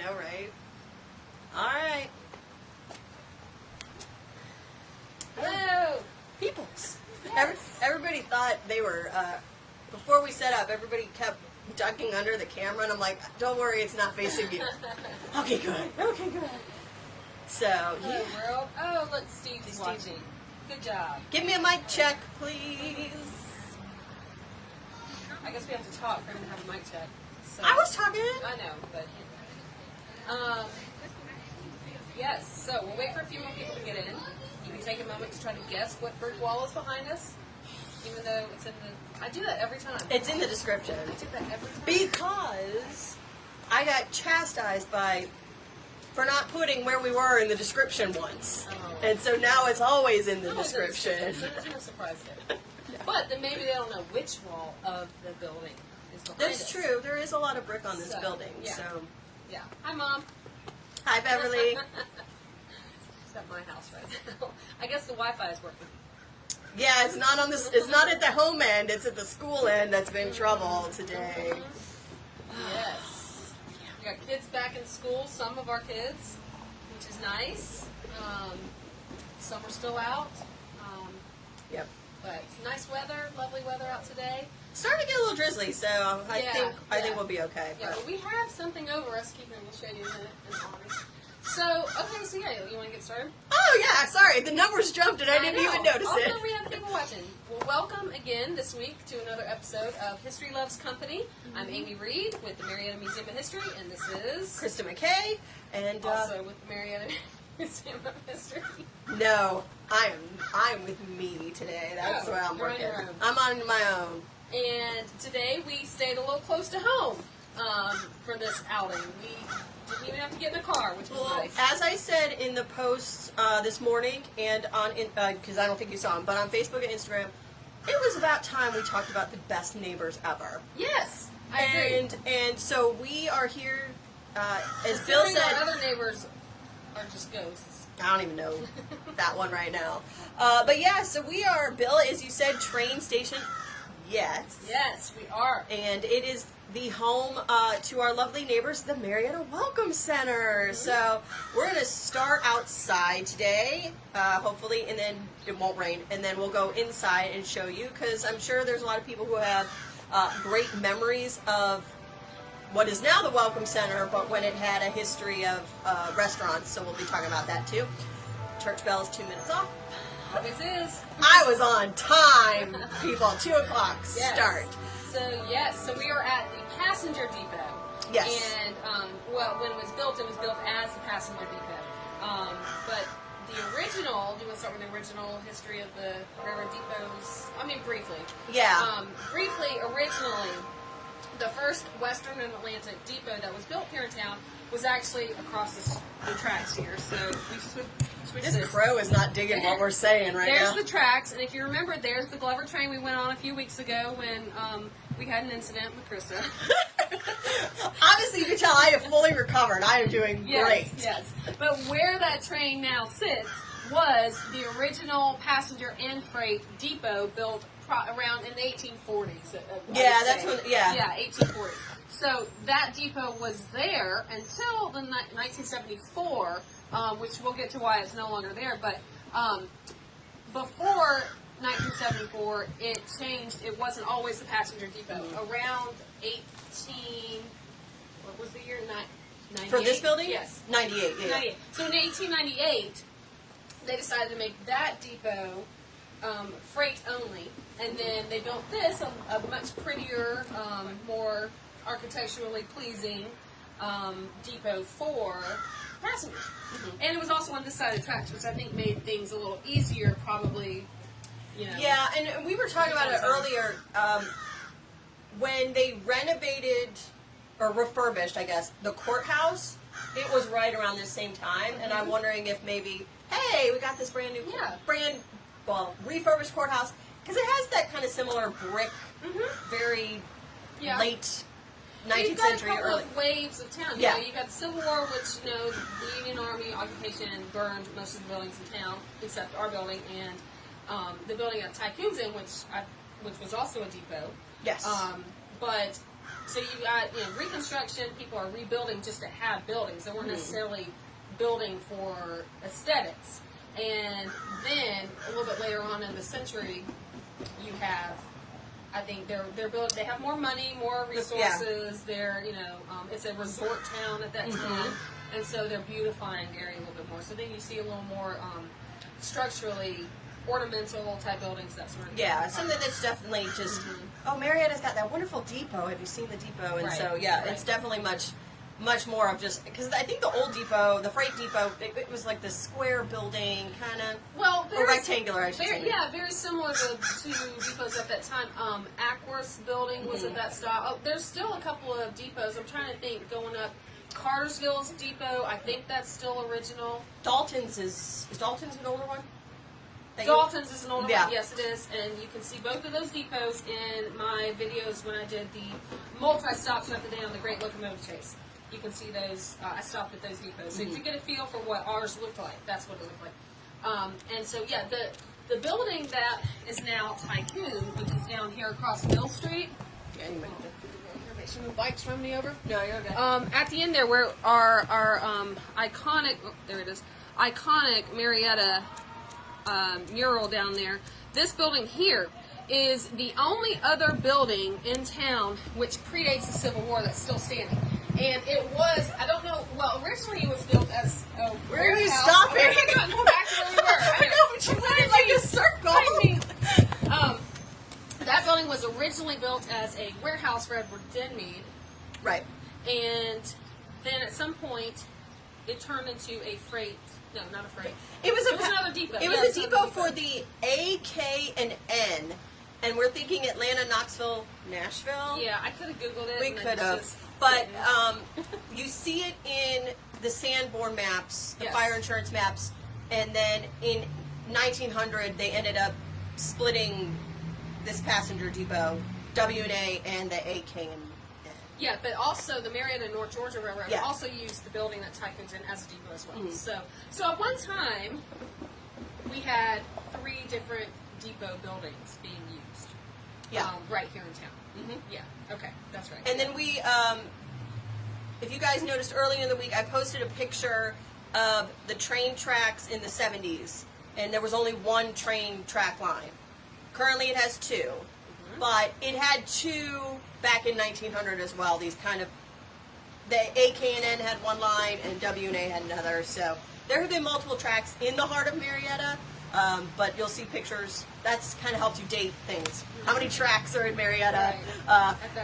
know, right? All right. Hello. Peoples. Yes. Everybody thought they were, before we set up, everybody kept ducking under the camera, and I'm like, don't worry, it's not facing you. Okay, good. Okay, good. So, Hello, yeah. world. Oh, look, Steve's Steve. watching. Good job. Give me a mic check, please. I guess we have to talk for him to have a mic check. So. I was talking. I know, but yes. So we'll wait for a few more people to get in. You can take a moment to try to guess what brick wall is behind us, even though it's in the. I do that every time. It's in the description. I do that every time. Because I got chastised for not putting where we were in the description once. Oh. And so now it's always in the Always in the description. So there's no surprise there. But then maybe they don't know which wall of the building is behind That's us. true. There is a lot of brick on this So, building. yeah. So, Yeah. Hi, Mom. hi, Beverly. It's at my house right now. I guess the Wi-Fi is working. Yeah, it's not on this. It's not at the home end. It's at the school end that's been trouble today. Yes. We got kids back in school, some of our kids, which is nice. Some are still out. Yep. But it's nice weather, lovely weather out today. Starting to get a little drizzly, so I think we'll be okay. Yeah, But but we have something over us. Keep it, we'll show you in a minute. So, okay, so yeah, you want to get started? oh yeah, sorry, the numbers jumped and I didn't know. even notice also, it. we have people watching. Well, welcome again this week to another episode of History Loves Company. I'm Amy Reed with the Marietta Museum of History, and this is Krista McKay, and also with the Marietta Museum of History. no, I'm with me today. That's where I'm you're on working. your own. I'm on my own. And today we stayed a little close to home for this outing. We didn't even have to get in a car, which was Well, nice. as I said in the posts this morning, and because I don't think you saw them, but on Facebook and Instagram, it was about time we talked about the best neighbors ever. Yes, I agree. And so we are here, as Bill Considering said. our other neighbors are just ghosts. I don't even know that one right now. But yeah, so we are, Bill, as you said, train station. Yes. Yes, we are. And it is the home to our lovely neighbors, the Marietta Welcome Center. Mm-hmm. So we're going to start outside today, hopefully, and then it won't rain. And then we'll go inside and show you, because I'm sure there's a lot of people who have great memories of what is now the Welcome Center, but when it had a history of restaurants. So we'll be talking about that too. Church bell is 2 minutes off. Always is. I was on time, people. 2 o'clock Yes. start. So we are at the passenger depot. Yes. And, well, when it was built as the passenger depot. But the original, do you want to start with the original history of the railroad depots? I mean, briefly. Yeah. Briefly, originally, the first Western and Atlantic depot that was built here in town was actually across the tracks here. So we switched This crow is not digging what we're saying right There's now. the tracks, and if you remember, there's the Glover train we went on a few weeks ago when we had an incident with Krista. Obviously, you can tell I have fully recovered. I am doing great. Yes. But where that train now sits was the original passenger and freight depot built around in the 1840s. Yeah, that's when. Yeah. Yeah, 1840s. So that depot was there until the 1974, which we'll get to why it's no longer there. But before 1974, it changed. It wasn't always the passenger depot. Around what was the year? 98? For this building? Yes. 98, yeah. 98. So in 1898, they decided to make that depot freight only. And then they built this, a much prettier, more architecturally pleasing depot for passengers. Mm-hmm. And it was also on this side of the tracks, which I think made things a little easier, probably, you know. Yeah, and we were talking about it earlier. When they renovated, or refurbished, I guess, the courthouse, it was right around the same time. And I'm wondering if maybe, hey, we got this brand new, refurbished courthouse. Because it has that kind of similar brick, very late 19th century, You've got a couple early. of waves of town. Yeah. You know, you got the Civil War, which, you know, the Union Army occupation burned most of the buildings in town, except our building and the building at Tycoon's Inn, which was also a depot. Yes. But So you got reconstruction. People are rebuilding just to have buildings. They weren't necessarily building for aesthetics. And then a little bit later on in the century, you have, I think they're built. They have more money, more resources. They're it's a resort town at that time, and so they're beautifying the area a little bit more. So then you see a little more structurally ornamental type buildings, that sort of thing. Yeah, something that's definitely just. Oh, Marietta's got that wonderful depot. Have you seen the depot? And so it's definitely much more of just because I think the old depot, the freight depot, it was like this square building, kind of or rectangular. I should say. Yeah, very similar to depots at that time. Aquas building was of that style. Oh, there's still a couple of depots. I'm trying to think. Going up, Cartersville's depot. I think that's still original. Dalton's is Dalton's an older one? Dalton's is an older one. Yes, it is, and you can see both of those depots in my videos when I did the multi-stops throughout the day on the Great Locomotive Chase. You can see those. I stopped at those depots, so to get a feel for what ours looked like, that's what it looked like. And so, yeah, the building that is now Tycoon, which is down here across Mill Street. Yeah, anyway. Make sure no bikes run me over. No, you're okay. At the end there, where our iconic, there it is, iconic Marietta mural down there. This building here is the only other building in town which predates the Civil War that's still standing. And it was, I don't know, well, originally it was built as a Where are you warehouse. stopping? We're going to go back to where we were. I know, but you went in like a circle. That building was originally built as a warehouse for Edward Denmead. Right. And then at some point, it turned into a freight. No, not a freight. It was another depot. It was a depot for the A, K, and N. And we're thinking Atlanta, Knoxville, Nashville. Yeah, I could have Googled it. We could have. But you see it in the Sanborn maps, the fire insurance maps. And then in 1900, they ended up splitting this passenger depot, W&A, and the A, K, and N. Yeah, but also the Marietta North Georgia Railroad also used the building that Tycoon's in as a depot as well. So at one time, we had 3 different depot buildings being used. Yeah. Right here in town. Yeah. Okay, that's right. And then we, if you guys noticed earlier in the week, I posted a picture of the train tracks in the 70s, and there was only one train track line. Currently, it has 2, but it had 2 back in 1900 as well. These kind of, the AKNN had one line and WNA had another. So there have been multiple tracks in the heart of Marietta, but you'll see pictures. That's kind of helps you date things. How many tracks are in Marietta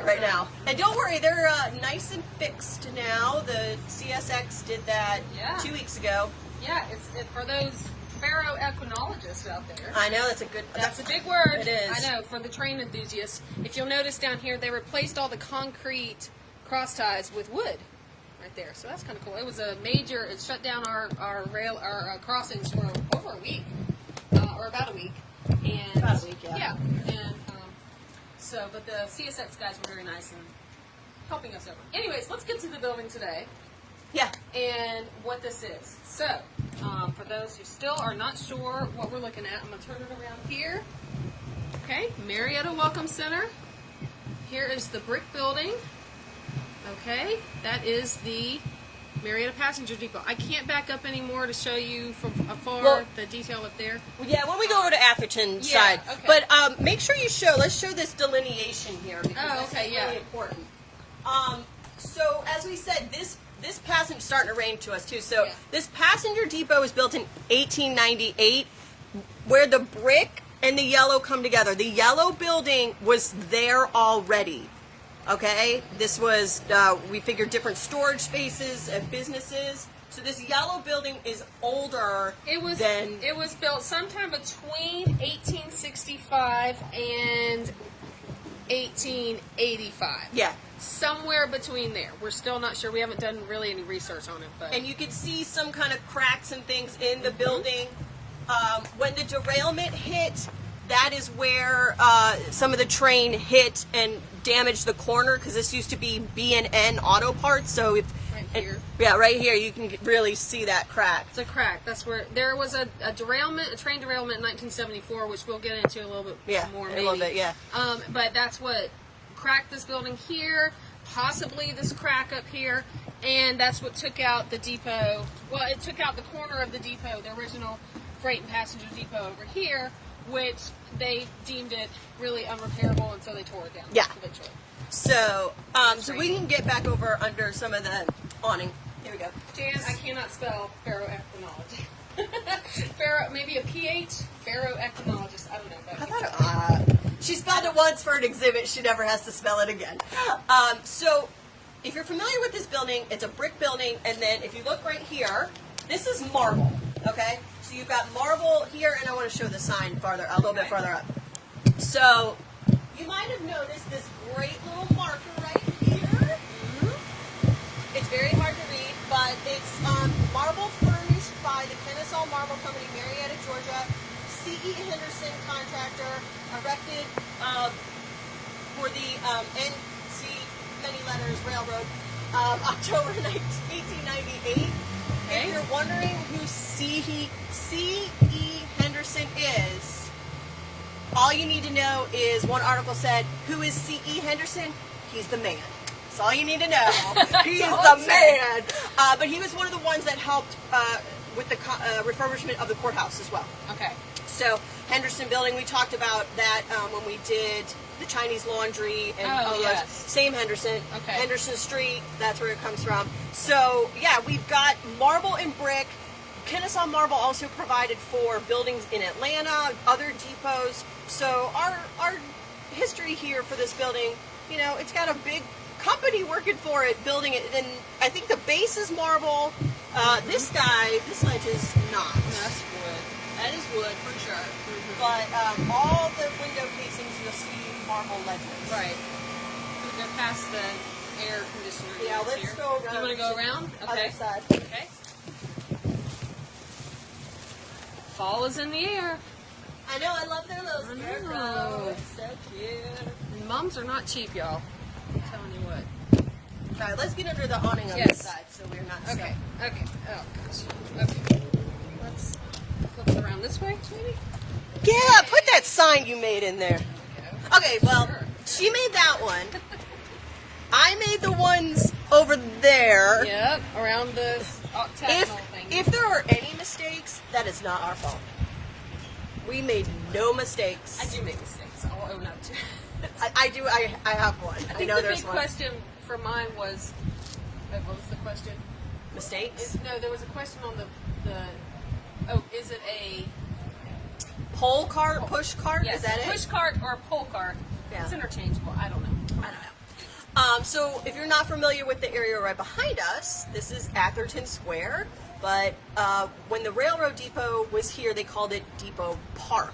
right now? And don't worry, they're nice and fixed now. The CSX did that 2 weeks ago. Yeah, it's for those ferroequinologists out there. I know, that's a big word. It is. I know, for the train enthusiasts. If you'll notice down here, they replaced all the concrete cross ties with wood right there. So that's kind of cool. It was a major, it shut down our crossings for over a week, or about a week. And about a week, yeah. Yeah, and but the CSX guys were very nice in helping us over. Anyways, let's get to the building today. Yeah. And what this is. So, for those who still are not sure what we're looking at, I'm going to turn it around here. Okay, Marietta Welcome Center. Here is the brick building. Okay, that is the Marietta Passenger Depot. I can't back up anymore to show you from afar the detail up there. Yeah, when we go over to Atherton side. Okay. But make sure let's show this delineation here because this is really important. So as we said, this passenger starting to rain to us too. So this passenger depot was built in 1898, where the brick and the yellow come together. The yellow building was there already. Okay, this was we figured different storage spaces and businesses. So this yellow building is older. It was built sometime between 1865 and 1885. Yeah. Somewhere between there. We're still not sure. We haven't done really any research on it. But. And you can see some kind of cracks and things in the building. When the derailment hit, that is where some of the train hit and damaged the corner, because this used to be B&N Auto Parts. So if right here. Right here, you can really see that crack. It's a crack. That's where there was a derailment, a train derailment in 1974, which we'll get into a little bit more. Maybe. A little bit, yeah. But that's what cracked this building here. possibly this crack up here, and that's what took out the depot. Well, it took out the corner of the depot, the original freight and passenger depot over here, which they deemed it really unrepairable, and so they tore it down. Yeah. Eventually. So, so we can get back over under some of the awning. Here we go. Jan, I cannot spell ferroequinology. Pharaoh, maybe a PH? Ferroequinologist. I don't know. But I thought she spelled it once for an exhibit. She never has to spell it again. So, if you're familiar with this building, it's a brick building, and then if you look right here, this is marble. Okay, so you've got marble here, and I want to show the sign farther, a little bit farther up. So, you might have noticed this great little marker right here. It's very hard to read, but it's marble furnished by the Kennesaw Marble Company, Marietta, Georgia. C.E. Henderson contractor, erected for the NC many letters railroad, October 1898. Okay. If you're wondering who C.E. Henderson is, all you need to know is one article said, "Who is C.E. Henderson? He's the man." That's all you need to know. He's the man. But he was one of the ones that helped with the refurbishment of the courthouse as well. Okay. So Henderson Building, we talked about that when we did the Chinese Laundry and all those. yes. Same Henderson. Okay. Henderson Street, that's where it comes from. So yeah, we've got marble and brick. Kennesaw Marble also provided for buildings in Atlanta, other depots. So our history here for this building, you know, it's got a big company working for it, building it. And I think the base is marble. This ledge is not. That's wood. That is wood for sure. But all the window casings, you'll see marble ledges. Right. We're going to pass the air conditioner. Yeah, units let's here. go around. You want to go around? Okay. Other side. Okay. Fall is in the air. I know, I love their little I know. scarecrow. It's so cute. Mums are not cheap, y'all. I'm telling you what. All right, let's get under the awning on Yes. this side so we're not Okay. stuck. Okay. Oh gosh. Okay. Let's flip it around this way, maybe. Yeah, put that sign you made in there. Okay, well, Sure. she made that one. I made the ones over there. Yep. Around the octagonal thing. If there are any mistakes, that is not our fault. We made no mistakes. I do make mistakes. I'll own up to it. I do. I have one. I I think know the there's big one. question for mine was, what was the question? Mistakes? No, there was a question on the oh, is it a Pole cart, push cart? yes, Is that push it? cart or a pull cart? Yeah. It's interchangeable. I don't know. I don't know. So if you're not familiar with the area right behind us, this is Atherton Square. But when the railroad depot was here, they called it Depot Park.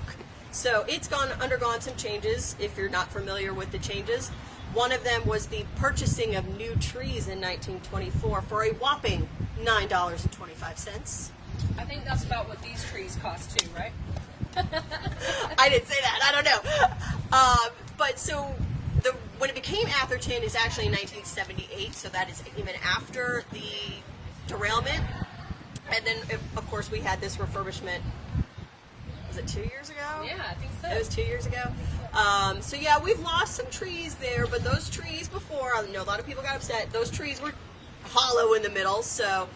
So it's undergone some changes. If you're not familiar with the changes, one of them was the purchasing of new trees in 1924 for a whopping $9.25. I think that's about what these trees cost too, right? I didn't say that. I don't know. But so when it became Atherton is actually in 1978. So that is even after the derailment. And then, of course, we had this refurbishment. Was it 2 years ago? Yeah, I think so. It was 2 years ago. So yeah, we've lost some trees there, but those trees before, I know a lot of people got upset, those trees were hollow in the middle. So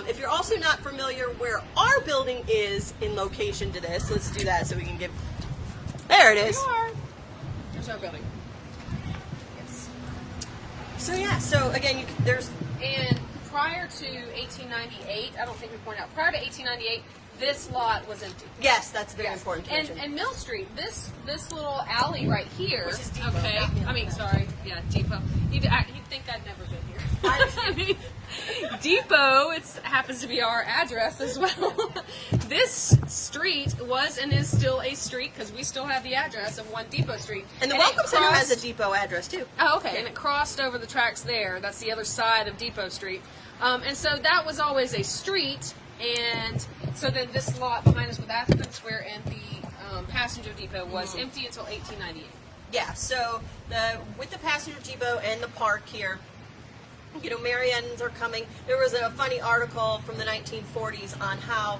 if you're also not familiar where our building is in location to this, let's do that so we can get, there it is. There's our building. Yes. So yeah, so again, there's, And prior to 1898, I don't think we pointed out, prior to 1898, this lot was empty. yes, that's very important to And, mention. and Mill Street, this little alley right here. Which is Depot, Okay. not Mill. I mean, sorry. Yeah, Depot. You'd think I'd never been here. I mean, Depot, it happens to be our address as well. This street was and is still a street because we still have the address of 1 Depot Street. And the it Welcome Center has a crossed- depot address too. Oh, okay. And it crossed over the tracks there. That's the other side of Depot Street. And so that was always a street. And so then this lot behind us with Atherton Square and the passenger depot was empty until 1898. Yeah, so with the passenger depot and the park here, you know, Mariettans are coming. There was a funny article from the 1940s on how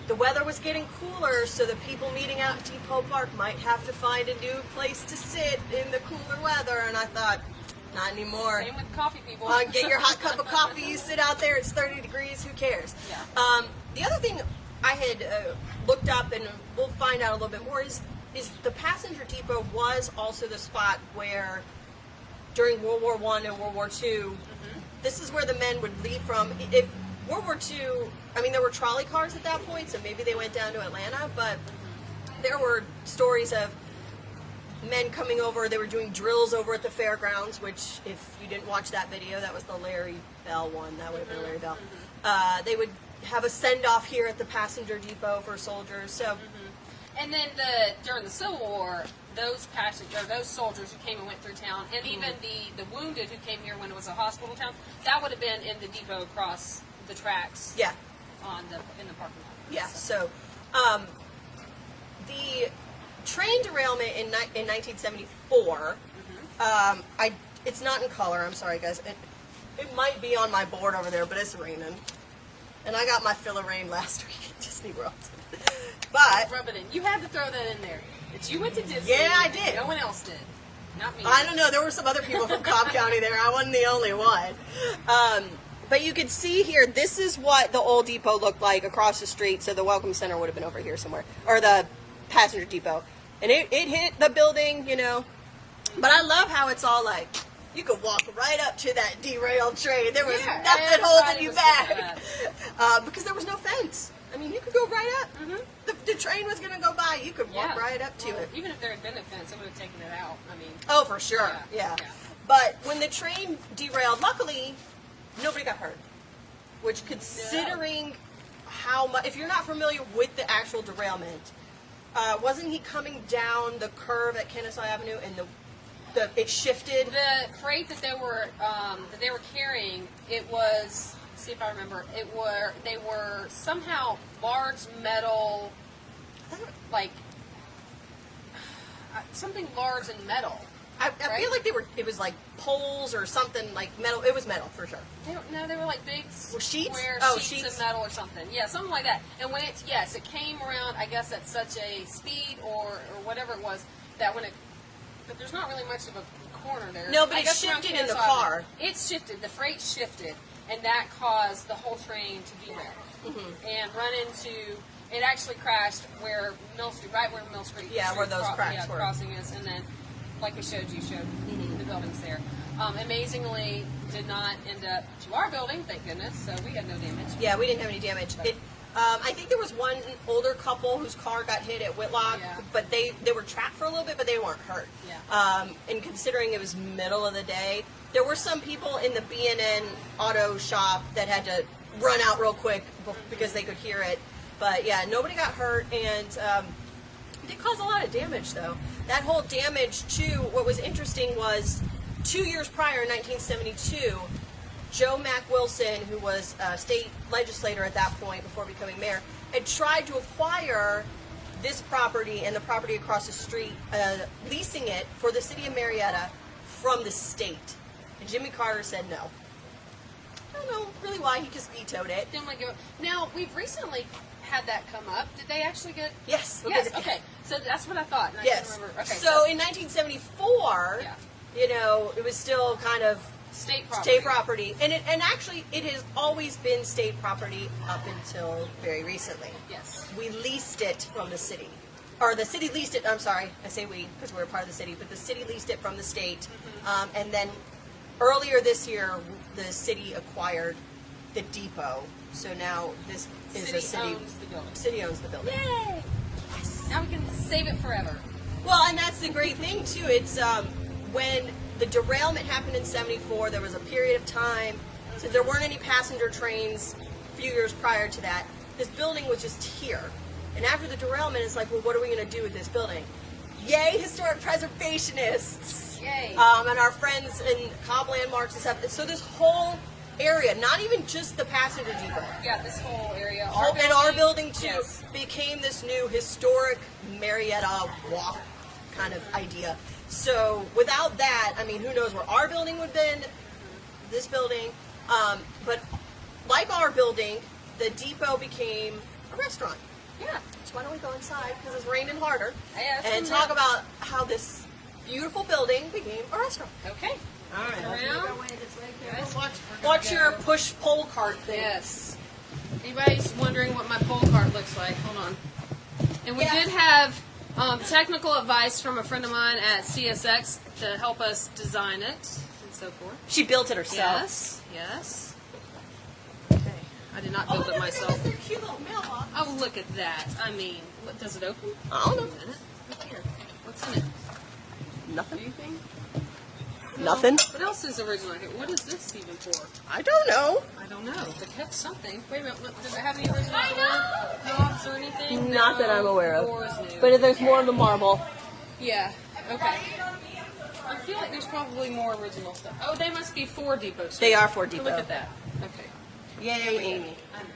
the weather was getting cooler, so the people meeting out at Depot Park might have to find a new place to sit in the cooler weather. And I thought, Not anymore. Same with coffee, people. Get your hot cup of coffee. You sit out there. It's 30 degrees. Who cares? Yeah. The other thing I had looked up, and we'll find out a little bit more, is the passenger depot was also the spot where, during World War I and World War II, this is where the men would leave from. If World War II, I mean, there were trolley cars at that point, so maybe they went down to Atlanta, but there were stories of men coming over. They were doing drills over at the fairgrounds, which, if you didn't watch that video, that was the Larry Bell one. That would have been Larry Bell. They would have a send-off here at the passenger depot for soldiers. So, And then during the Civil War, those soldiers who came and went through town, and even the wounded who came here when it was a hospital town, that would have been in the depot across the tracks. yeah. In the parking lot. Yeah, so the train derailment in 1974, it's not in color, I'm sorry guys. It might be on my board over there, but it's raining. And I got my fill of rain last week at Disney World. But Rub it in. You had to throw that in there. That you went to Disney. yeah, I did. No one else did. Not me. I don't know, there were some other people from Cobb County there. I wasn't the only one. But you can see here, this is what the old depot looked like across the street. So the Welcome Center would have been over here somewhere, or the passenger depot. And it hit the building, you know. But I love how it's all like, you could walk right up to that derailed train. There was nothing holding you back. Because there was no fence. I mean, you could go right up. The train was going to go by. You could walk right up to it. Even if there had been a fence, it would have taken it out. I mean. Oh, for sure. Yeah. But when the train derailed, luckily, nobody got hurt. Which, considering how much, if you're not familiar with the actual derailment, wasn't he coming down the curve at Kennesaw Avenue and it shifted? The freight that they were carrying, it was. See if I remember. They were somehow large metal, like something large and metal. I feel like it was like poles or something, like metal. It was metal for sure. They were like big sheets? square sheets of metal or something. Yeah, something like that. And when it came around, I guess at such a speed or whatever it was, that when but there's not really much of a corner there. No, but it shifted in the car. It shifted. The freight shifted, and that caused the whole train to derail and run into. It actually crashed where Mill Street, right where Mill Street. Yeah, where those cracks were. Crossing is, and then, like we showed the buildings there. Amazingly, did not end up to our building, thank goodness. So we had no damage. Yeah, we didn't have any damage. I think there was one older couple whose car got hit at Whitlock, but they were trapped for a little bit, but they weren't hurt. Yeah. And considering it was middle of the day, there were some people in the B&N auto shop that had to run out real quick because they could hear it. But yeah, nobody got hurt, and it did cause a lot of damage, though. That whole damage, too, what was interesting was 2 years prior, in 1972, Joe Mack Wilson, who was a state legislator at that point before becoming mayor, had tried to acquire this property and the property across the street, leasing it for the city of Marietta from the state. And Jimmy Carter said no. I don't know really why, he just vetoed it. Didn't want to give up. Now, we've recently had that come up. Did they actually get... Yes. Yes, okay. So that's what I thought. And I yes. remember. Okay, so in 1974, you know, it was still kind of state property. State property. And actually, it has always been state property up until very recently. Yes. We leased it from the city. Or the city leased it, I'm sorry, I say we because we're part of the city, but the city leased it from the state. And then earlier this year, the city acquired the depot. So now this is a city. Owns the building. City owns the building. Yay! Yes. Now we can save it forever. Well, and that's the great thing too. It's when the derailment happened in '74. There was a period of time since there weren't any passenger trains. A few years prior to that, this building was just here. And after the derailment, it's like, well, what are we going to do with this building? Yay, historic preservationists! Yay! And our friends in Cobb Landmarks and stuff. So this whole area, not even just the passenger depot. Yeah, this whole area. Our building too, yes. became this new historic Marietta walk kind of idea. So without that, I mean, who knows where our building would have been, this building. But like our building, the depot became a restaurant. Yeah. So why don't we go inside, because it's raining harder, Yeah, and talk about how this beautiful building became a restaurant. Okay. All right. Around. Guys, Watch your push-pull cart thing. Yes. Anybody's wondering what my pole cart looks like? Hold on. And we Yeah. did have technical advice from a friend of mine at CSX to help us design it and so forth. She built it herself. Yes. Yes. Okay. I did not build it myself. Their cute little mailbox. Oh, look at that. I mean, what, does it open? I don't know. Wait a minute. Look here. What's in it? Nothing. Anything? Nothing. What else is original here? What is this even for? I don't know. I don't know. They kept something. Wait a minute. Look, does it have any original knobs or anything? Not that I'm aware of. Door is new. But there's more of the marble. Yeah. Okay. I feel like there's probably more original stuff. Oh, they must be 4 Depot. They are 4 Depot. Look at that. Okay. Yay, Amy. I'm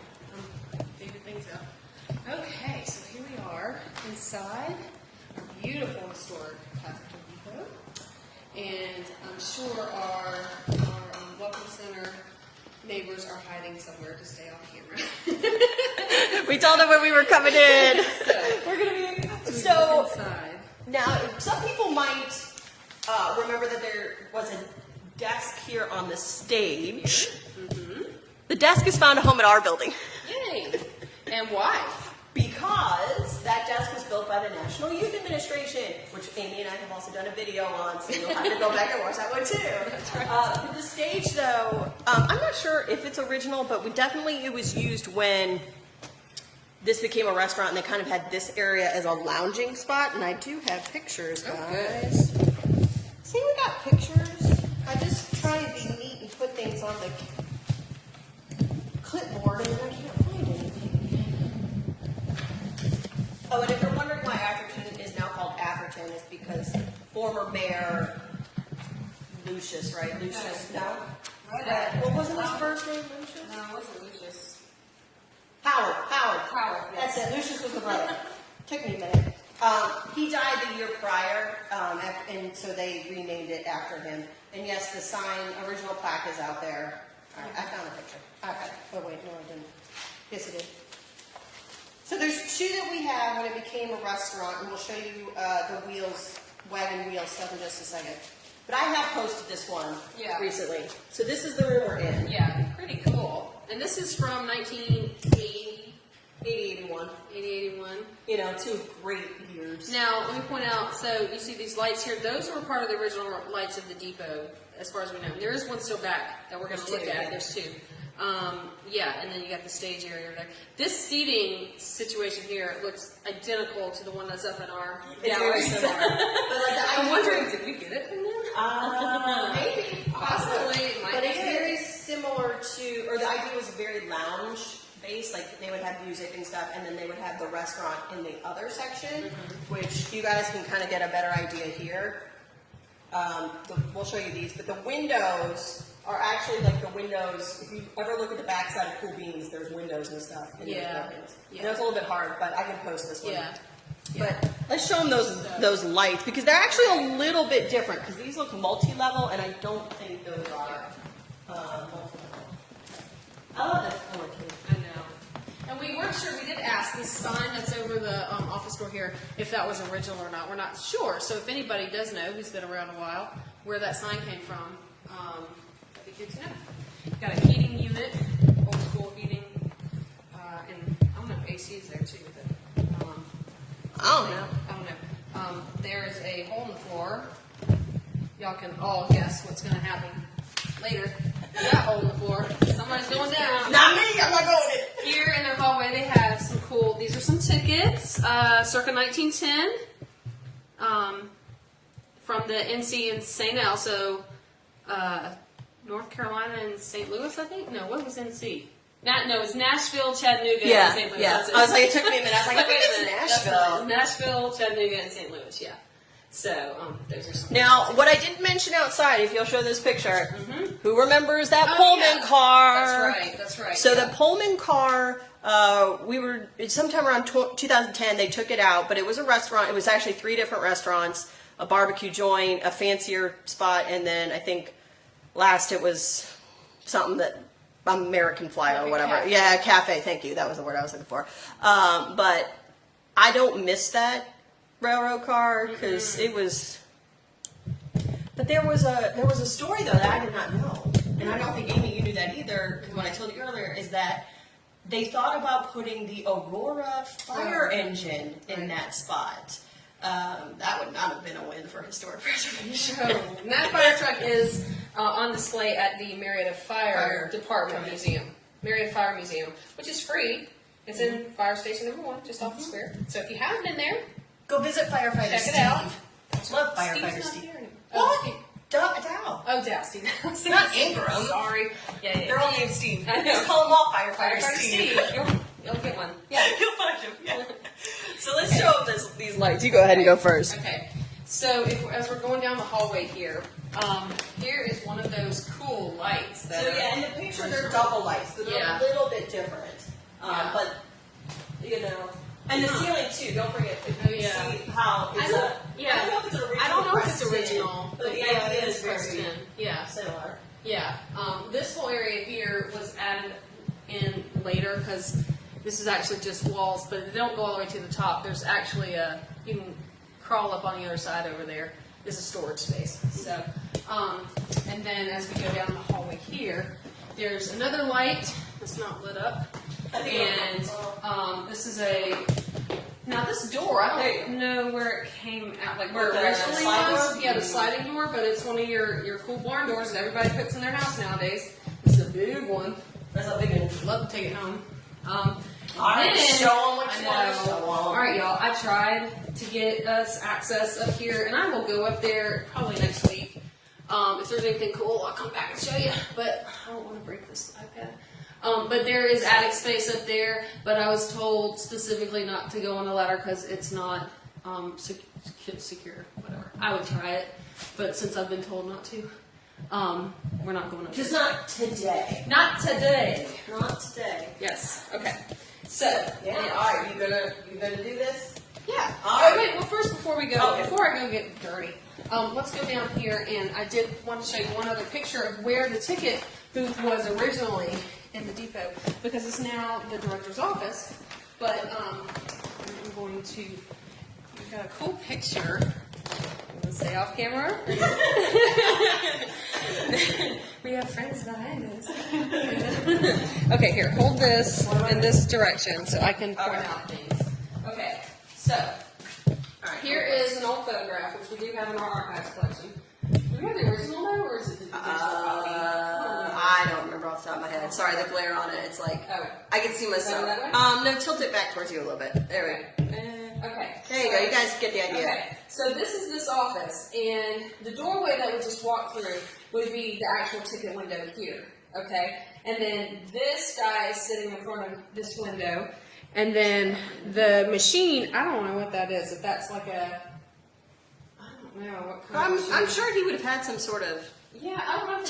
figuring things out. Okay, so here we are inside our beautiful historic Catholic Depot. And I'm sure our Welcome Center neighbors are hiding somewhere to stay off camera. We told them when we were coming in. We're gonna be So inside. now. Some people might remember that there was a desk here on the stage. Mm-hmm. The desk is found a home at our building Yay! And why? because that desk was built by the National Youth Administration, which Amy and I have also done a video on, so you'll have to go back and watch that one too. That's right. The stage, though, I'm not sure if it's original, but it was used when this became a restaurant, and they kind of had this area as a lounging spot. And I do have pictures, Oh, guys. See, we got pictures. I just try to be neat and put things on the clipboard, and I can't find anything. Oh, and if you're wondering why Atherton is now called Atherton, it's because former mayor Lucius, right? Lucius, no? What wasn't his first name, Lucius? No, it wasn't Lucius. Howard. Howard, yes. That's it. Lucius was the brother. Took me a minute. He died the year prior, and so they renamed it after him. And yes, the original plaque is out there. All right, I found a picture. Okay. Oh wait, no, I didn't. Yes, I did. So there's 2 that we have when it became a restaurant, and we'll show you the wagon wheel stuff in just a second. But I have posted this one recently. So this is the room we're in. Yeah, pretty cool. And this is from 1980, 8081. 81. You know, 2 great years. Now, let me point out, so you see these lights here, those were part of the original lights of the depot, as far as we know. There is one still back that we're going to look at. There's 2. Yeah, and then you got the stage area over there. This seating situation here looks identical to the one that's up in our gallery. I'm wondering, did we get it from them? Maybe. Possibly. It might But be it's there. very similar to, or the idea was very lounge based, like they would have music and stuff, and then they would have the restaurant in the other section, which you guys can kind of get a better idea here. We'll show you these, but the windows are actually like the windows. If you ever look at the backside of Cool Beans, there's windows and stuff in those buildings. Yeah. I know it's a little bit hard, but I can post this one. Yeah. But let's show them those lights, because they're actually a little bit different, because these look multi-level, and I don't think those are multi-level. I love this color too. I know. And we weren't sure, we did ask this sign that's over the office door here if that was original or not. We're not sure. So if anybody does know, who's been around a while, where that sign came from, that'd be good to know. Got a heating unit, old school heating, and I don't know if AC is there too, but I don't know. I don't know. There is a hole in the floor. Y'all can all guess what's going to happen later. That hole in the floor. Somebody's going down. Not me, I'm not going in. Here in their hallway, they have some cool. These are some tickets, circa 1910, from the NC in St. L. So, North Carolina and St. Louis, I think. No, what was NC? No, it's Nashville, Chattanooga, and St. Louis. Yeah. That's it. I was like, it took me a minute. I was like, I think Wait a it's minute. That's Nashville. right. Nashville, Chattanooga, and St. Louis. Yeah. So, those are some. Now, what I didn't mention outside, if you'll show this picture, who remembers that Oh, Pullman yeah. car? That's right. So the Pullman car, sometime around 2010, they took it out, but it was a restaurant. It was actually 3 different restaurants, a barbecue joint, a fancier spot, and then I think last it was something that American Flyer or whatever. Cafe. Yeah, cafe. Thank you. That was the word I was looking for. But I don't miss that railroad car because it was But there was a story though that I did not know, and I don't think Amy you knew that either. Because what I told you earlier is that they thought about putting the Aurora fire engine in that spot. That would not have been a win for historic preservation. No. And that fire truck is on display at the Marietta Fire Department Museum. Marietta Fire Museum, which is free. It's in Fire Station number 1, just off the square. So if you haven't been there, Go visit firefighter check Steve. it out. Love firefighter Steve's not Steve. here anymore. What? Steve. Dow. Oh, Dow, Steve. Not Ingram. Sorry. Yeah. They're all named Steve. I know. Just call them all firefighter Firefighter Steve. Steve. You'll get one. Yeah. You'll find him. Yeah. So let's show them these lights. You go ahead and go first. Okay. So as we're going down the hallway here, here is one of those cool lights. That So are yeah, in the picture they're double lights, so they're Yeah. a little bit different. Yeah. But you know, and the ceiling too. Don't forget if you yeah. see how it's I don't- yeah. I don't know if it's original. I don't know if it's pressed in, original, but the yeah, idea it is pressed very in. Yeah. similar. Yeah. This whole area here was added in later because this is actually just walls, but they don't go all the way to the top. There's actually you can crawl up on the other side over there. This is storage space. So, and then as we go down the hallway here, there's another light that's not lit up. And this is now this door, I don't know where it came out, like where it The originally slide was. door? Yeah, the sliding door, but it's one of your cool barn doors that everybody puts in their house nowadays. This is a big one. That's a big one. Love to take it home. All right, then- show them what you I want to know. show 'em. All right, y'all. I tried to get us access up here, and I will go up there probably next week. If there's anything cool, I'll come back and show you. But I don't want to break this iPad. But there is attic space up there, but I was told specifically not to go on the ladder because it's not secure. Whatever. I would try it, but since I've been told not to, we're not going up. Just not today. Not today. Not today. Yes. Okay. So. Yeah. All right. You gonna do this? Yeah. All Oh, right. wait. Well, first, before we go, Okay. before I go get dirty, let's go down here, and I did want to show you one other picture of where the ticket booth was originally in the depot, because it's now the director's office. But I'm going to. We've got a cool picture. Want to say off camera? We have friends behind us. Okay, here, hold this in this direction so I can point out things. Okay, so here is an old photograph, which we do have in our archives collection. Do we have the original though, or is it the digital copy? I don't remember off the top of my head. Sorry, the glare on it. It's like Oh. I can see myself. That way? No, tilt it back towards you a little bit. There we go. Okay. There you go. You guys get the idea. Okay, so this is this office, and the doorway that we just walked through would be the actual ticket window here, okay? And then this guy is sitting in front of this window, and then the machine, I don't know what that is, if that's like a, I don't know what kind of machine. I'm sure he would have had some sort of Yeah, I don't know if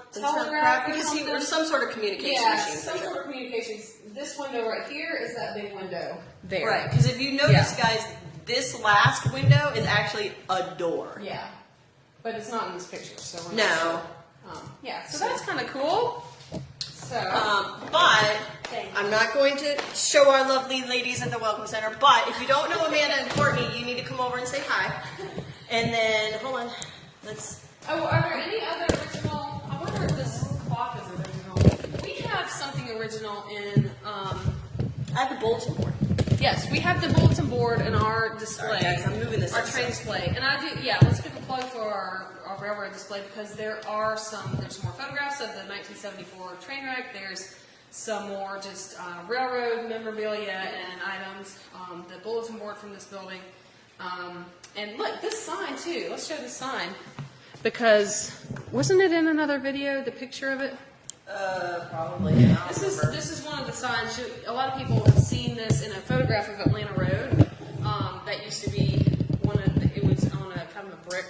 it's telegraph or because he something. was some sort of communication Yeah, machine. some sort of communications. This window right here is that big window there. Right, because if you notice, guys, this last window is actually a door. Yeah, but it's not in this picture, so we're No. not sure. Yeah, so that's kind of cool. So, But I'm not going to show our lovely ladies at the Welcome Center. But if you don't know Amanda and Courtney, you need to come over and say hi. And then, hold on, let's. oh, are there any other original? I wonder if this clock is original. We have something original in. I have the bulletin board. Yes, we have the bulletin board in our display. Sorry, guys, I'm moving this Our up. train display, and I do. Yeah, let's give a plug for our railroad display because there's more photographs of the 1974 train wreck. There's some more just railroad memorabilia and items. The bulletin board from this building, and look, this sign too. Let's show this sign because wasn't it in another video? The picture of it. Probably. Yeah, I don't remember. This is one of the signs. A lot of people have seen this in a photograph of Atlanta Road. That used to be it was on a kind of a brick.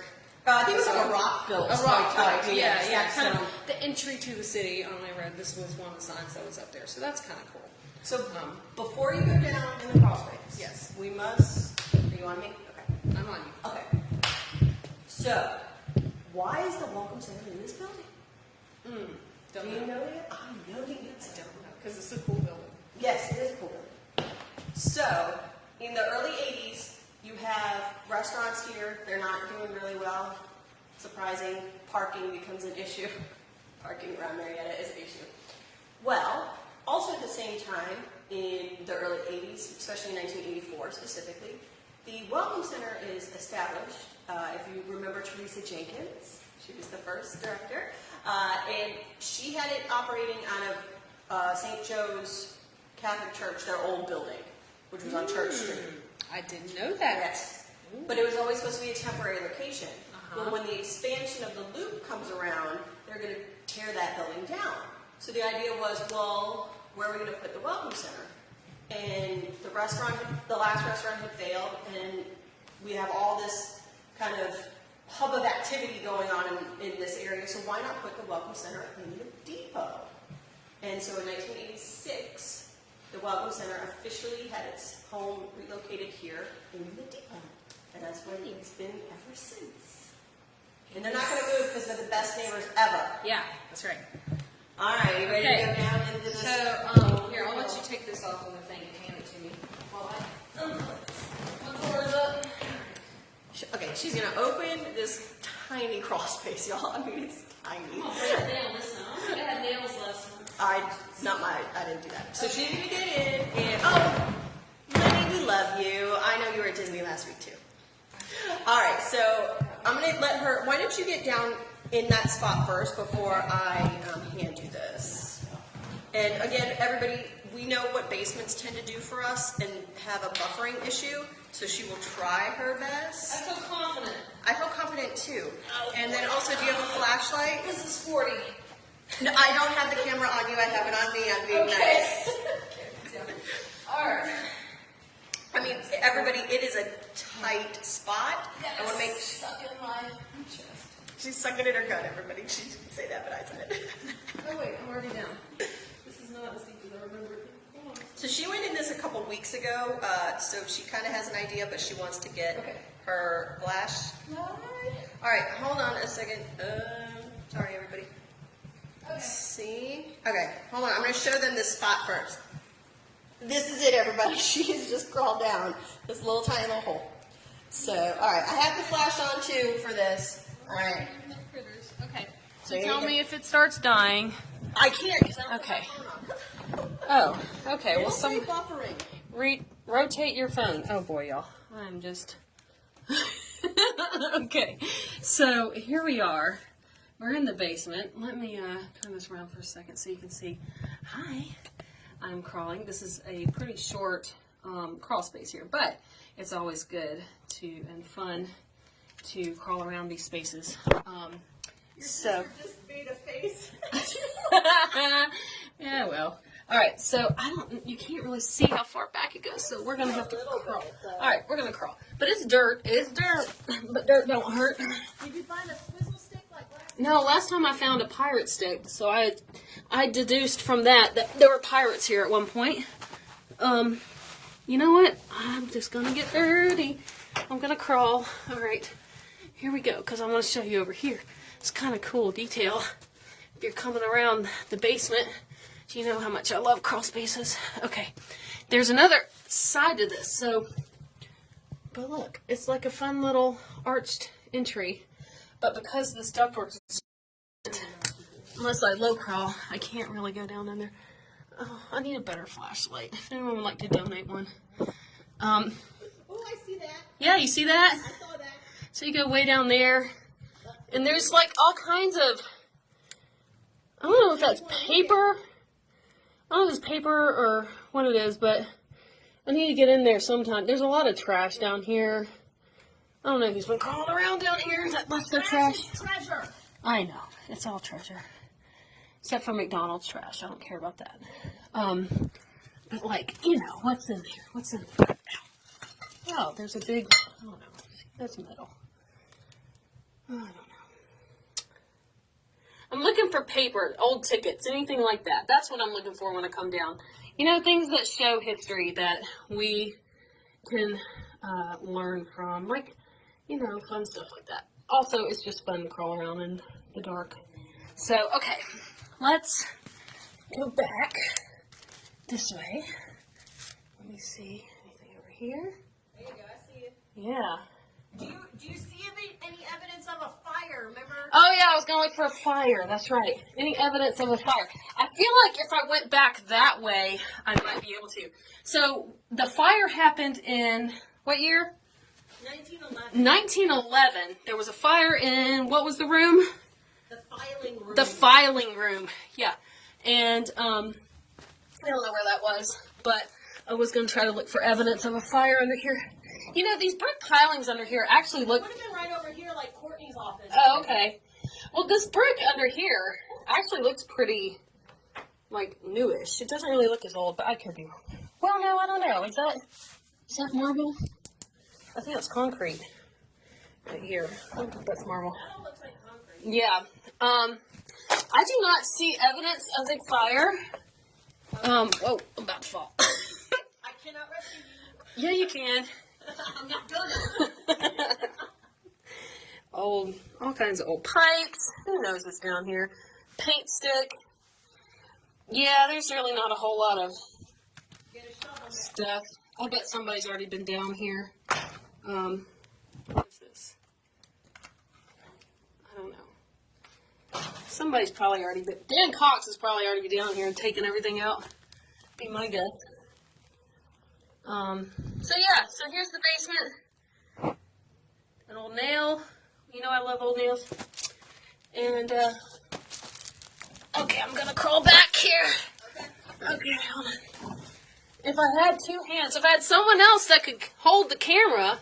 I think it was like a rock built. A rock type, yeah, so, kind of the entry to the city on Atlanta Road. This was one of the signs that was up there, so that's kind of cool. So before you go down in the crossways, Yes. we must. Are you on me? Okay. I'm on you. Okay. So, why is the Welcome Center in this building? Don't Do you know it? I'm noting it. I don't know because it's a cool building. Yes, it is a cool building. So, in the early 80s, you have restaurants here. They're not doing really well. surprising, parking becomes an issue. Parking around Marietta is an issue. Well, also at the same time, in the early 80s, especially 1984 specifically, the Welcome Center is established. If you remember Teresa Jenkins, she was the first director, and she had it operating out of St. Joe's Catholic Church, their old building, which was on Church Street. I didn't know that. Yes. But it was always supposed to be a temporary location. Well, when the expansion of the loop comes around, they're going to tear that building down. So the idea was, well, where are we going to put the Welcome Center? And the last restaurant had failed, and we have all this kind of hub of activity going on in this area, so why not put the Welcome Center in the depot? And so in 1986, the Welcome Center officially had its home relocated here in the depot. And that's where it's been ever since. And they're not going to move because they're the best neighbors ever. Yeah, that's right. All right, you ready to go down into this? So, here, I'll let you take this off on the thing and hand it to me. While my door's up. Okay, she's going to open this tiny crawl space, y'all. I mean, it's tiny. I'm going to break it down this time. I think I had nails last time. I didn't do that. So she's going to get in, and honey, we love you. I know you were at Disney last week, too. All right, so I'm going to let her, why don't you get down in that spot first before I hand you this. And again, everybody, we know what basements tend to do for us and have a buffering issue, so she will try her best. I feel confident. I feel confident too. And then also, do you have a flashlight? This is 40. No, I don't have the camera on you. I have it on me. I'm being nice. All right. I mean, everybody, it is a tight spot. I want to make. Stuck in my chest. She's sucking in her gut, everybody. She didn't say that, but I said it. Oh wait, I'm already down. This is not as deep as I remember. So she went in this a couple weeks ago, so she kind of has an idea, but she wants to get her flashlight. All right, hold on a second. Sorry, everybody. Okay. See? Okay, hold on. I'm going to show them this spot first. This is it, everybody. She has just crawled down this little tiny little hole. So, all right, I have the flash on too for this. All right. Okay. So There you tell go. me if it starts dying. I can't because I don't Okay. have my phone on. Oh, okay. Well, It'll say buffering. rotate your phone. Oh boy, y'all. I'm just. Okay. So here we are. We're in the basement. Let me turn this around for a second so you can see. Hi. I'm crawling. This is a pretty short crawl space here, but it's always good and fun to crawl around these spaces. So. Just made a face. Yeah, well. All right, so you can't really see how far back it goes, so we're gonna have to crawl. All right, we're gonna crawl, but it's dirt. It's dirt, but dirt don't hurt. Did you find a swizzle stick like last? No, last time I found a pirate stick, so I deduced from that there were pirates here at one point. You know what? I'm just gonna get dirty. I'm gonna crawl. All right, here we go, because I want to show you over here. It's kind of cool detail. If you're coming around the basement, do you know how much I love crawl spaces? Okay, there's another side to this. But look, it's like a fun little arched entry. But because this ductwork is, unless I low crawl, I can't really go down in there. Oh, I need a better flashlight. If anyone would like to donate one. Oh, I see that. Yeah, you see that? I saw that. So you go way down there, and there's like all kinds of, I don't know if that's paper. I don't know if it's paper or what it is, but I need to get in there sometime. There's a lot of trash down here. I don't know who's been crawling around down here that left their trash. Treasure. I know. It's all treasure. Except for McDonald's trash. I don't care about that. But like, what's in here? What's in there? Oh, there's a big, I don't know. That's metal. I don't know. I'm looking for paper, old tickets, anything like that. That's what I'm looking for when I come down. Things that show history that we can learn from. Like, fun stuff like that. Also, it's just fun to crawl around in the dark. So, okay, let's go back this way. Let me see. Anything over here? There you go. I see it. Yeah. Do you see any evidence of a fire fire, remember? Oh yeah, I was going to look for a fire. That's right. Any evidence of a fire. I feel like if I went back that way, I might be able to. So the fire happened in what year? 1911. 1911. There was a fire in, what was the room? The filing room. The filing room. Yeah. And I don't know where that was, but I was going to try to look for evidence of a fire under here. You know, these brick pilings under here actually look... It would have been right over here like Courtney's office. Oh, okay. Well, this brick under here actually looks pretty, like, newish. It doesn't really look as old, but I could be wrong. Well, no, I don't know. Is that marble? I think that's concrete. Right here. I don't think that's marble. That all looks like concrete. Yeah. I do not see evidence of a fire. Whoa, I'm about to fall. I cannot rescue you. Yeah, you can. I'm not gonna. All kinds of old pipes. Who knows what's down here? Paint stick. Yeah, there's really not a whole lot of stuff. I bet somebody's already been down here. What is this? I don't know. Somebody's probably already been. Dan Cox is probably already down here and taking everything out. Be my guess. So yeah, so here's the basement. An old nail. You know I love old nails. And, okay, I'm gonna crawl back here. Okay, hold on. If I had two hands, if I had someone else that could hold the camera,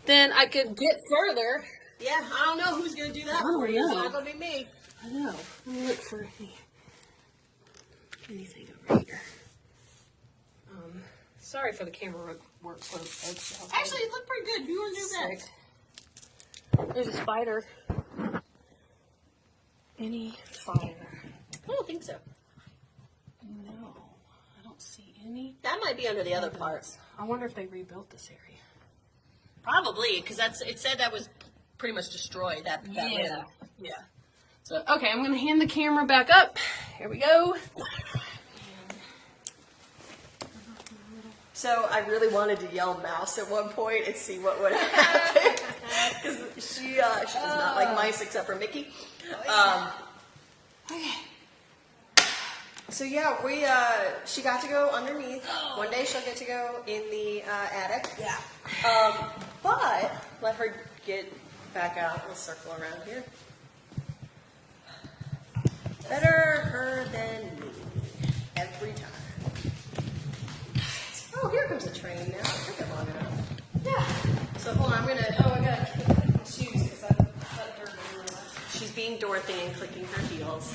then I could get further. Yeah, I don't know who's gonna do that for you. It's not gonna be me. I know. Let me look for anything over here. Sorry for the camera work. Actually, it looked pretty good. You were doing that. There's a spider. Any fire? I don't think so. No, I don't see any. That might be under the other parts. I wonder if they rebuilt this area. Probably, because it said that was pretty much destroyed. That room. Yeah. So, okay, I'm going to hand the camera back up. Here we go. So I really wanted to yell mouse at one point and see what would happen. Because she does not like mice except for Mickey. Okay. So yeah, she got to go underneath. One day she'll get to go in the attic. Yeah. But let her get back out. We'll circle around here. Better her than me. Every time. Oh, here comes the train now. It took it long enough. Yeah. So hold on, I gotta click my shoes because I let dirt on my left. She's being Dorothy and clicking her heels.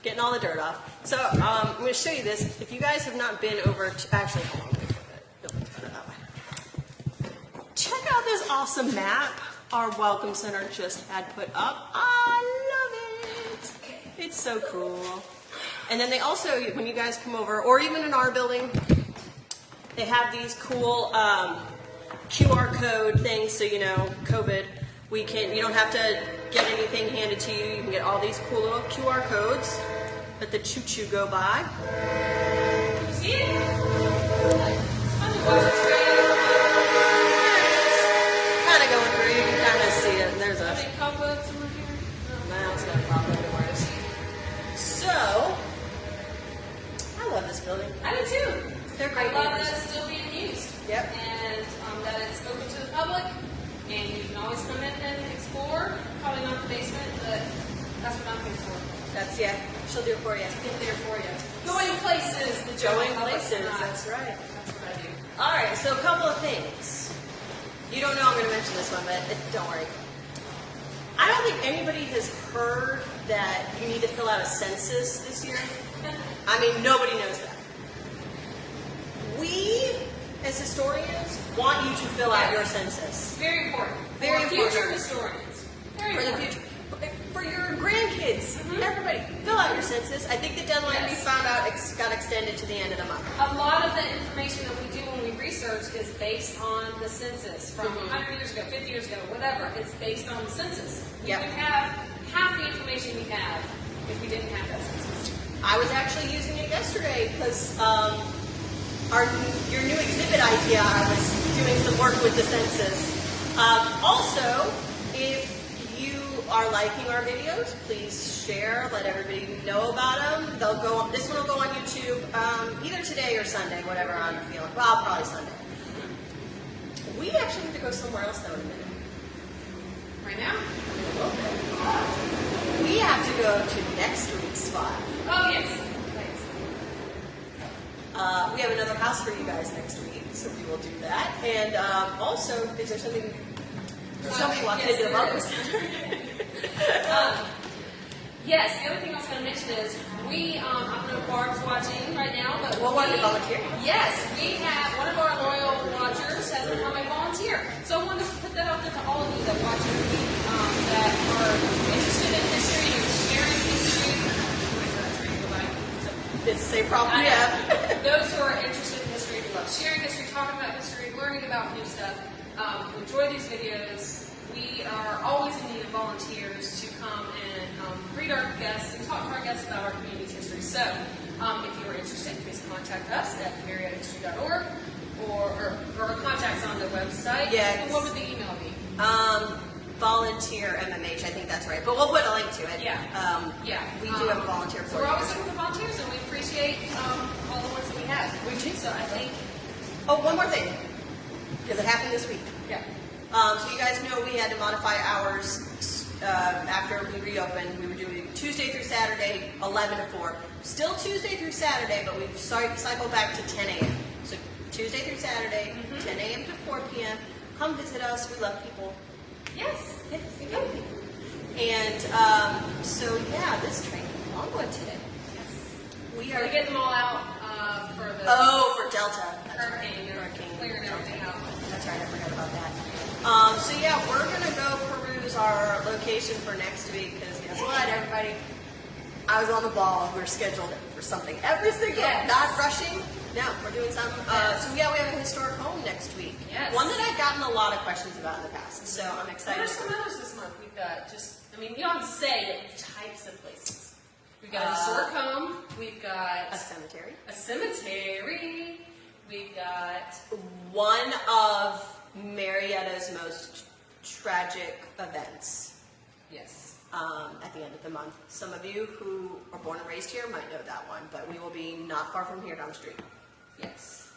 Getting all the dirt off. So I'm going to show you this. If you guys have not been over to, actually, hold on, wait for it. No, it's better that way. Check out this awesome map our Welcome Center just had put up. I love it. It's so cool. And then they also, when you guys come over, or even in our building, they have these cool QR code things, so you know, COVID, you don't have to get anything handed to you. You can get all these cool little QR codes. Let the choo-choo go by. You see it? Kind of going through. You can kind of see it. There's a... Any cobwebs over here? Now it's gonna pop into worse. So, I love this building. I do too. They're great I love that neighbors. it's still being used. Yep. And that it's open to the public, and you can always come in and explore. Probably not the basement, but that's what I'm here for. That's, yeah, she'll do it for you. Get there for you. Going places. The Going general public places, cannot. that's right. That's what I do. All right, so a couple of things. You don't know I'm going to mention this one, but don't worry. I don't think anybody has heard that you need to fill out a census this year. I mean, nobody knows that. We, as historians, want you to fill out your census. Very important. Very For important. future historians. Very For the important. future. For your grandkids, everybody, fill out your census. I think the deadline we found out got extended to the end of the month. A lot of the information that we do when we research is based on the census from 100 years ago, 50 years ago, whatever. It's based on the census. We Yep. would have half the information we have if we didn't have that census. I was actually using it yesterday because your new exhibit idea, I was doing some work with the census. Also, if you are liking our videos, please share. Let everybody know about them. They'll go. This one will go on YouTube either today or Sunday, whatever I'm feeling. Well, probably Sunday. We actually need to go somewhere else though in a minute. Right now? We have to go to next week's spot. Oh, yes. We have another house for you guys next week, so we will do that. And also, is there something? Somebody walked into the welcome center. Yes, the other thing I was going to mention is I don't know if Barb's watching right now, but We'll want to volunteer. Yes, we have one of our loyal watchers has become a volunteer. So I wanted to put that out there to all of you that watch every week that are interested in history and sharing history. It's the same problem we have. Those who are interested in history, who love sharing history, talking about history, learning about new stuff, who enjoy these videos. We are always in need of volunteers to come and greet our guests and talk to our guests about our community's history. So, if you are interested, please contact us at mariettahistory.org or contact us on the website. Yeah. And what would the email be? Volunteer MMH, I think that's right. But we'll put a link to it. Yeah. Yeah. We do have a volunteer So for we're it. always looking for volunteers, and we appreciate all the ones that we have. We do. So I think. Oh, one more thing, because it happened this week. Yeah. So you guys know we had to modify hours after we reopened. We were doing Tuesday through Saturday, 11 to 4. Still Tuesday through Saturday, but we've cycled back to 10 a.m. So Tuesday through Saturday, 10 a.m. to 4 p.m. Come visit us. We love people. Yes. Yes, we love people. And so yeah, this train, long one today. Yes. We Gotta are. get them all out for the For Delta. That's right. hurricane, clearing everything out. That's right, I forgot about that. So yeah, we're gonna go peruse our location for next week because guess what, everybody? I was on the ball. We're scheduled for something every single. Yes. Not rushing. No, we're doing something. So yeah, we have a historic home next week. Yes. One that I've gotten a lot of questions about in the past. So I'm What excited. are some others this month? We've got you don't have to say it, types of places. We've got a historic home. We've got A cemetery. a cemetery. We've got One of Marietta's most tragic events. yes. At the end of the month. Some of you who are born and raised here might know that one, but we will be not far from here down the street. Yes.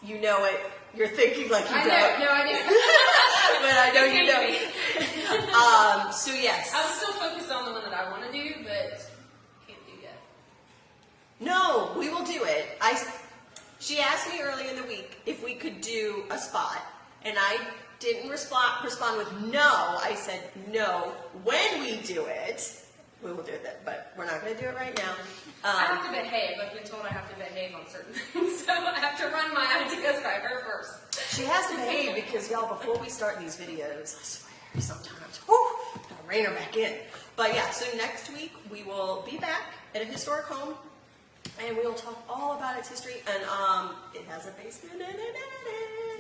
You know it. You're thinking like you I don't. know. No, I do. But I know you Thank don't. So yes. I was still focused on the one that I want to do, but can't do yet. No, we will do it. She asked me early in the week if we could do a spot, and I didn't respond with no. I said no. When we do it, we will do it. But we're not going to do it right now. I have to behave. I've been told I have to behave on certain things, so I have to run my ideas by her first. She has to behave because y'all, before we start these videos, I swear sometimes, gotta rein her back in. But yeah, so next week we will be back at a historic home, and we will talk all about its history. And it has a basement in it.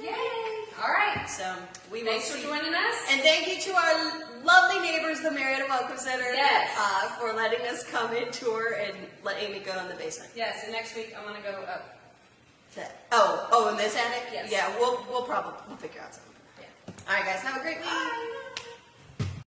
Yay! All right. So we will Thanks see. for joining us. And thank you to our lovely neighbors, the Marietta Welcome Center, Yes. for letting us come and tour and let Amy go in the basement. Yes, and next week I'm gonna go up. Oh, in this attic? Yes. Yeah, we'll figure out something. Yeah. All right, guys, have a great week. Bye.